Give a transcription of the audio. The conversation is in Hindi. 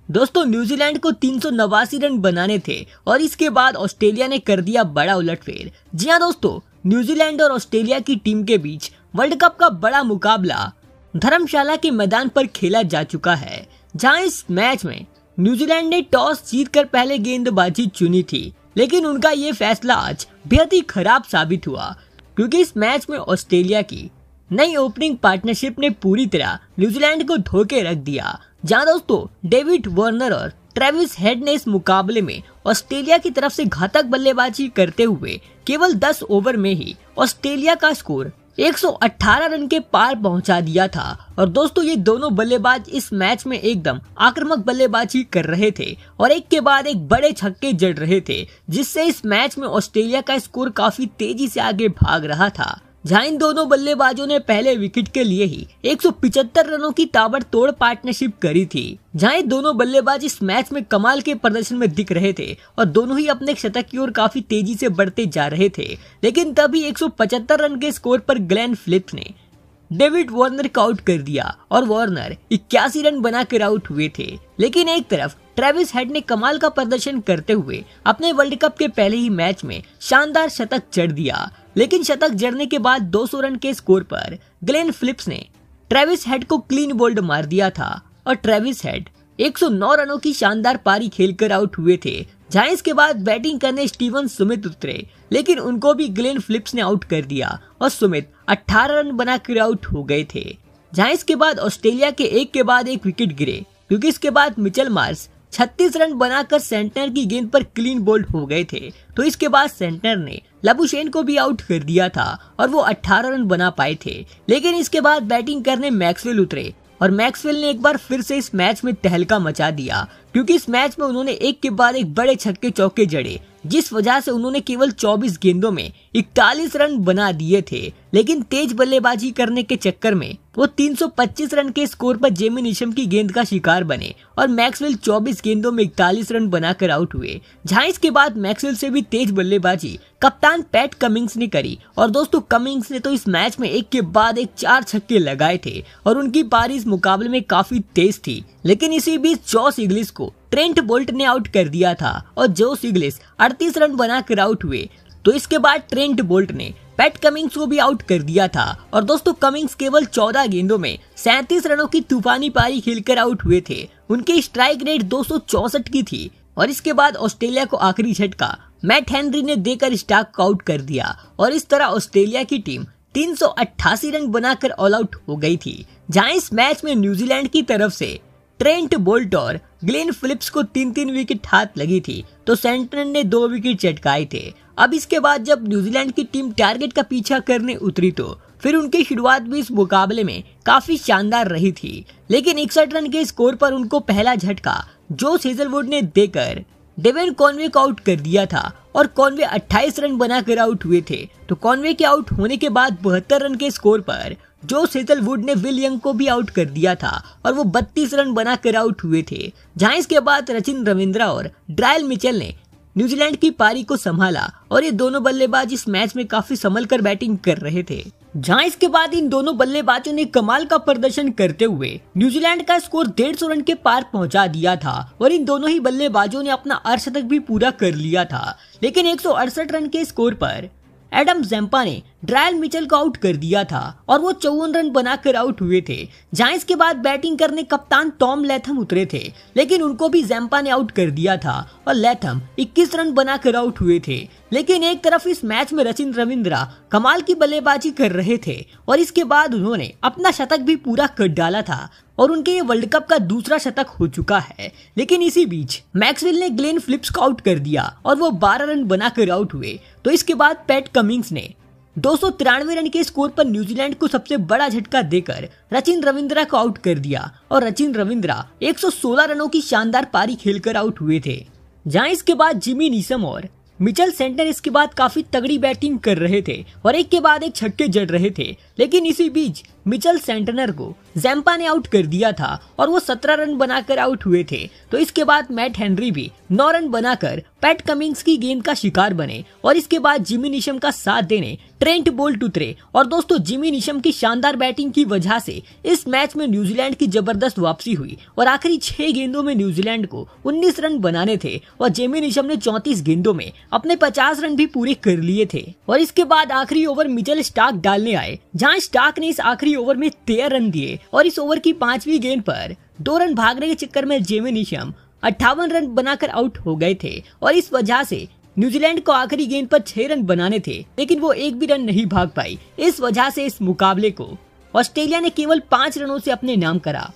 दोस्तों न्यूजीलैंड को 389 रन बनाने थे और इसके बाद ऑस्ट्रेलिया ने कर दिया बड़ा उलटफेर। जी हाँ दोस्तों, न्यूजीलैंड और ऑस्ट्रेलिया की टीम के बीच वर्ल्ड कप का बड़ा मुकाबला धर्मशाला के मैदान पर खेला जा चुका है, जहां इस मैच में न्यूजीलैंड ने टॉस जीतकर पहले गेंदबाजी चुनी थी, लेकिन उनका ये फैसला आज बेहद ही खराब साबित हुआ क्योंकि इस मैच में ऑस्ट्रेलिया की नई ओपनिंग पार्टनरशिप ने पूरी तरह न्यूजीलैंड को धोखे रख दिया। जहां दोस्तों डेविड वार्नर और ट्रेविस हेड ने इस मुकाबले में ऑस्ट्रेलिया की तरफ से घातक बल्लेबाजी करते हुए केवल 10 ओवर में ही ऑस्ट्रेलिया का स्कोर 118 रन के पार पहुंचा दिया था। और दोस्तों ये दोनों बल्लेबाज इस मैच में एकदम आक्रामक बल्लेबाजी कर रहे थे और एक के बाद एक बड़े छक्के जड़ रहे थे, जिससे इस मैच में ऑस्ट्रेलिया का स्कोर काफी तेजी से आगे भाग रहा था। जहां इन दोनों बल्लेबाजों ने पहले विकेट के लिए ही 175 रनों की ताबड़तोड़ पार्टनरशिप करी थी। जहां ये दोनों बल्लेबाज इस मैच में कमाल के प्रदर्शन में दिख रहे थे और दोनों ही अपने शतक की ओर काफी तेजी से बढ़ते जा रहे थे, लेकिन तभी 175 रन के स्कोर पर ग्लेन फिलिप्स ने डेविड वार्नर को आउट कर दिया और वार्नर 81 रन बनाकर आउट हुए थे। लेकिन एक तरफ ट्रेविस हेड ने कमाल का प्रदर्शन करते हुए अपने वर्ल्ड कप के पहले ही मैच में शानदार शतक जड़ दिया, लेकिन शतक जड़ने के बाद 200 रन के स्कोर पर ग्लेन फिलिप्स ने ट्रेविस हेड को क्लीन बोल्ड मार दिया था और ट्रेविस हेड 109 रनों की शानदार पारी खेलकर आउट हुए थे। जहां इसके बाद बैटिंग करने स्टीवन स्मिथ उतरे, लेकिन उनको भी ग्लेन फिलिप्स ने आउट कर दिया और स्मिथ 18 रन बनाकर आउट हो गए थे। जहां इसके बाद ऑस्ट्रेलिया के एक के बाद एक विकेट गिरे क्योंकि इसके बाद मिचेल मार्श 36 रन बनाकर सेंटनर की गेंद पर क्लीन बोल्ड हो गए थे। तो इसके बाद सेंटनर ने लबुशेन को भी आउट कर दिया था और वो 18 रन बना पाए थे। लेकिन इसके बाद बैटिंग करने मैक्सवेल उतरे और मैक्सवेल ने एक बार फिर से इस मैच में तहलका मचा दिया क्योंकि इस मैच में उन्होंने एक के बाद एक बड़े छक्के चौके जड़े, जिस वजह से उन्होंने केवल 24 गेंदों में 41 रन बना दिए थे। लेकिन तेज बल्लेबाजी करने के चक्कर में वो 325 रन के स्कोर पर जेमी नीशम की गेंद का शिकार बने और मैक्सवेल 24 गेंदों में 41 रन बनाकर आउट हुए। जहां इसके बाद मैक्सवेल से भी तेज बल्लेबाजी कप्तान पैट कमिंग्स ने करी और दोस्तों कमिंग्स ने तो इस मैच में एक के बाद एक 4 छक्के लगाए थे और उनकी पारी इस मुकाबले में काफी तेज थी। लेकिन इसी बीच जॉस इंग्लिश को ट्रेंट बोल्ट ने आउट कर दिया था और जॉस इंग्लिश 38 रन बनाकर आउट हुए। तो इसके बाद ट्रेंट बोल्ट ने पैट कमिंग्स को भी आउट कर दिया था और दोस्तों कमिंग्स केवल 14 गेंदों में 37 रनों की तूफानी पारी खेलकर आउट हुए थे। उनकी स्ट्राइक रेट 264 की थी और इसके बाद ऑस्ट्रेलिया को आखिरी झटका मैट हेनरी ने देकर स्टार्क को आउट कर दिया और इस तरह ऑस्ट्रेलिया की टीम 388 रन बनाकर ऑल आउट हो गई थी। जहां इस मैच में न्यूजीलैंड की तरफ से ट्रेंट बोल्ट और ग्लेन फिलिप्स को 3-3 विकेट हाथ लगी थी, तो सेंटनर ने 2 विकेट चटकाए थे। अब इसके बाद जब न्यूजीलैंड की टीम टारगेट का पीछा करने उतरी तो फिर उनकी शुरुआत भी इस मुकाबले में काफी शानदार रही थी, लेकिन 61 रन के स्कोर पर उनको पहला झटका जोश हेजलवुड ने देकर डेविन कॉनवे को आउट कर दिया था और कॉनवे 28 रन बनाकर आउट हुए थे। तो कॉनवे के आउट होने के बाद 72 रन के स्कोर पर जोश हेजलवुड ने विल यंग को भी आउट कर दिया था और वो 32 रन बनाकर आउट हुए थे। जहां इसके बाद रचिन रविंद्रा और ड्रायल मिचेल ने न्यूजीलैंड की पारी को संभाला और ये दोनों बल्लेबाज इस मैच में काफी संभल कर बैटिंग कर रहे थे। जहां इसके बाद इन दोनों बल्लेबाजों ने कमाल का प्रदर्शन करते हुए न्यूजीलैंड का स्कोर 150 रन के पार पहुंचा दिया था और इन दोनों ही बल्लेबाजों ने अपना अर्धशतक भी पूरा कर लिया था। लेकिन 168 रन के स्कोर पर एडम ज़ैम्पा ने ड्रायल मिचेल को आउट कर दिया था और वो 54 रन बनाकर आउट हुए थे। जहां इसके बाद बैटिंग करने कप्तान टॉम लैथम उतरे थे, लेकिन उनको भी ज़ैम्पा ने आउट कर दिया था और लैथम 21 रन बनाकर आउट हुए थे। लेकिन एक तरफ इस मैच में रचिन रविंद्रा कमाल की बल्लेबाजी कर रहे थे और इसके बाद उन्होंने अपना शतक भी पूरा कर डाला था और उनके ये वर्ल्ड कप का दूसरा शतक हो चुका है। लेकिन इसी बीच मैक्सवेल ने ग्लेन फिलिप्स को आउट कर दिया और वो 12 रन बनाकर आउट हुए। तो इसके बाद पैट कमिंग्स ने 293 रन के स्कोर पर न्यूजीलैंड को सबसे बड़ा झटका देकर रचिन रविंद्रा को आउट कर दिया और रचिन रविंद्रा 116 रनों की शानदार पारी खेलकर आउट हुए थे। जहां इसके बाद जेमी नीशम और मिचेल सेंटनर इसके बाद काफी तगड़ी बैटिंग कर रहे थे और एक के बाद एक छक्के जड़ रहे थे। लेकिन इसी बीच मिचेल सेंटनर को जैम्पा ने आउट कर दिया था और वो 17 रन बनाकर आउट हुए थे। तो इसके बाद मैट हेनरी भी 9 रन बनाकर पैट कमिंग्स की गेंद का शिकार बने और इसके बाद जिमी नीशम का साथ देने ट्रेंट बोल्ट उतरे। और दोस्तों जिमी नीशम की शानदार बैटिंग की वजह से इस मैच में न्यूजीलैंड की जबरदस्त वापसी हुई और आखिरी 6 गेंदों में न्यूजीलैंड को 19 रन बनाने थे और जिमी नीशम ने 34 गेंदों में अपने 50 रन भी पूरे कर लिए थे। और इसके बाद आखिरी ओवर मिचेल स्टार्क डालने आए, जहां स्टार्क ने इस आखिरी ओवर में 13 रन दिए और इस ओवर की 5वीं गेंद पर 2 रन भागने के चक्कर में जिमी नीशम 58 रन बनाकर आउट हो गए थे और इस वजह से न्यूजीलैंड को आखिरी गेंद पर 6 रन बनाने थे, लेकिन वो एक भी रन नहीं भाग पाई। इस वजह से इस मुकाबले को ऑस्ट्रेलिया ने केवल 5 रनों से अपने नाम करा।